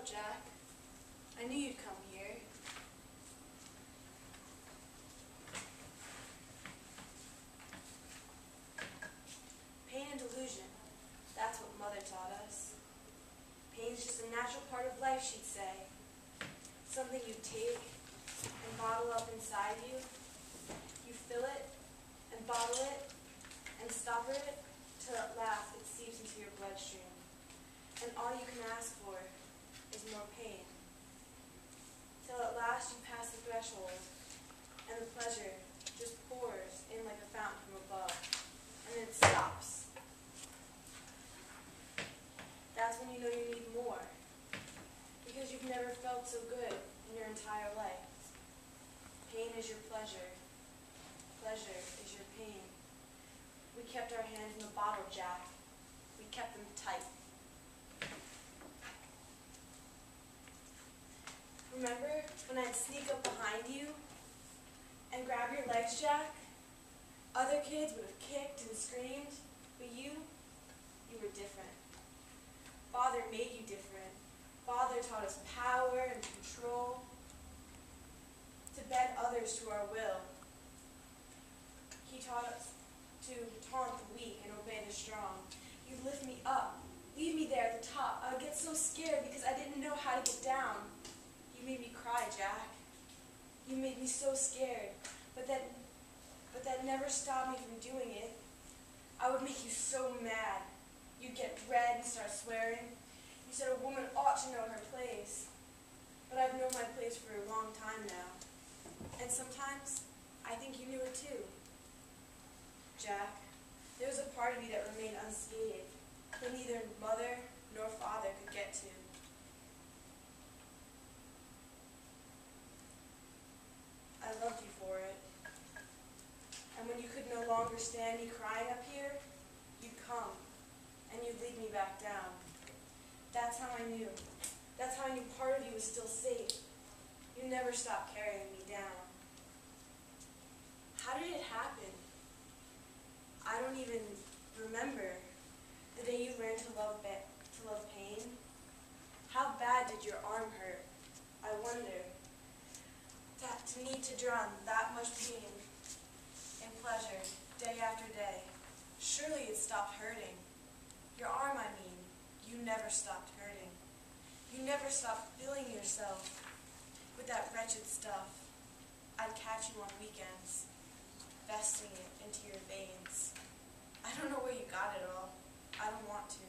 up, Jack? I knew you'd come here. Pain and delusion. That's what Mother taught us. Pain's just a natural part of life, she'd say. Something you take and bottle up inside you. You fill it and bottle it and stopper it till at last it seeps into your bloodstream. And all you can ask for is more pain. Till at last you pass the threshold and the pleasure just pours in like a fountain from above. And then it stops. That's when you know you need more. Because you've never felt so good in your entire life. Pain is your pleasure. Pleasure is your pain. We kept our hands in the bottle, Jack. We kept them tight. Remember when I'd sneak up behind you and grab your legs, Jack? Other kids would have kicked and screamed, but you were different. Father made you different. Father taught us power and control, to bend others to our will. He taught us to taunt the weak and obey the strong. You'd lift me up, leave me there at the top. I would get so scared because I didn't know how to get down. You made me cry, Jack. You made me so scared, but that never stopped me from doing it. I would make you so mad. You'd get red and start swearing. You said a woman ought to know her place. But I've known my place for a long time now. And sometimes, I think you knew it too. Jack, there was a part of you that remained unscathed, that neither mother nor father could get to. I loved you for it. And when you could no longer stand me crying up here, you'd come, and you'd lead me back down. That's how I knew. That's how I knew part of you was still safe. You never stopped carrying me down. How did it happen? I don't even remember the day you learned to love pain. How bad did your arm hurt? I wonder. That to need to draw that much pain and pleasure day after day. Surely it stopped hurting. Your arm, I mean. You never stopped hurting. You never stopped filling yourself with that wretched stuff. I'd catch you on weekends, vesting it into your veins. I don't know where you got it all. I don't want to.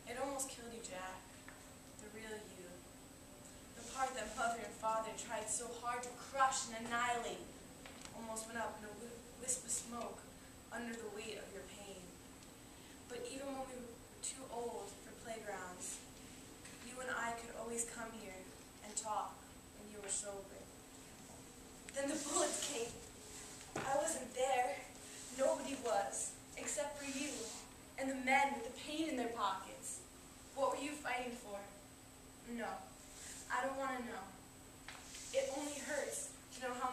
It almost killed you, Jack. The real you. The part that mother and father tried so hard to crush and annihilate almost went up in a wisp of smoke under the weight of your pain. But even when we were too old for playgrounds, you and I could always come here and talk when you were sober. Then the bullets came. I wasn't there. Nobody was, except for you and the men with the pain in their pockets. What were you fighting for? No, I don't want to know. It only hurts to know how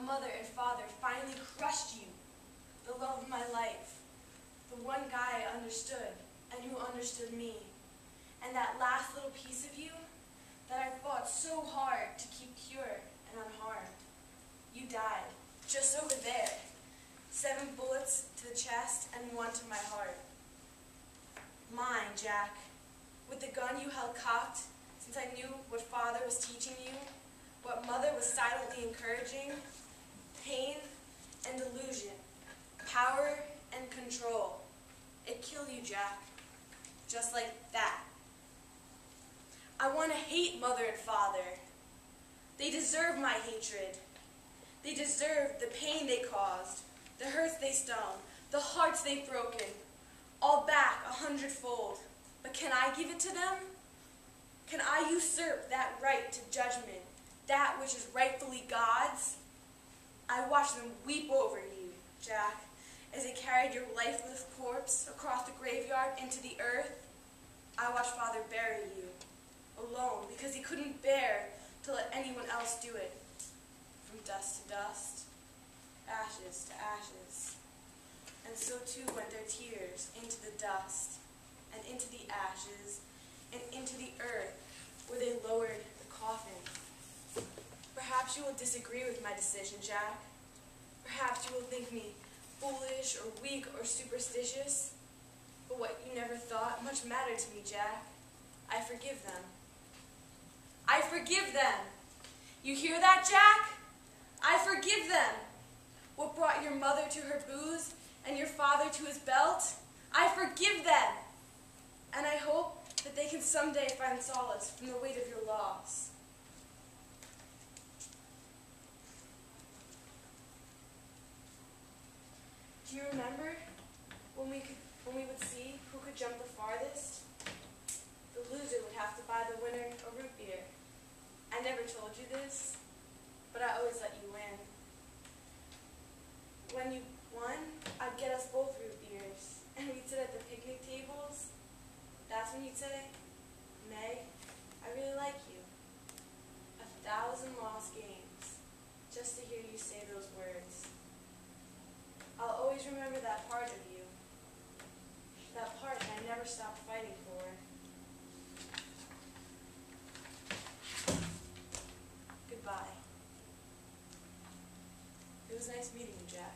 mother and father finally crushed you, the love of my life, the one guy I understood and who understood me, and that last little piece of you that I fought so hard to keep pure and unharmed. You died, just over there. 7 bullets to the chest and 1 to my heart. Mine, Jack, with the gun you held cocked, since I knew what father was teaching you, what mother was silently encouraging, pain and delusion, power and control. It killed you, Jack, just like that. I want to hate mother and father. They deserve my hatred. They deserve the pain they caused, the hurts they stung, the hearts they've broken, all back 100-fold. But can I give it to them? Can I usurp that right to judgment, that which is rightfully God's? I watched them weep over you, Jack, as they carried your lifeless corpse across the graveyard into the earth. I watched Father bury you, alone, because he couldn't bear to let anyone else do it. From dust to dust, ashes to ashes. And so too went their tears into the dust, and into the ashes, and into the earth. Perhaps you will disagree with my decision, Jack. Perhaps you will think me foolish or weak or superstitious. But what you never thought much mattered to me, Jack. I forgive them. I forgive them. You hear that, Jack? I forgive them. What brought your mother to her booze and your father to his belt? I forgive them. And I hope that they can someday find solace from the weight of your loss. Do you remember when we would see who could jump the farthest? The loser would have to buy the winner a root beer. I never told you this, but I always let you win. When you won, I'd get us both root beers, and we'd sit at the picnic tables. That's when you'd say, "May, I really like you." 1,000 lost games, just to hear you say those words. I'll always remember that part of you, that part that I never stopped fighting for. Goodbye. It was nice meeting you, Jack.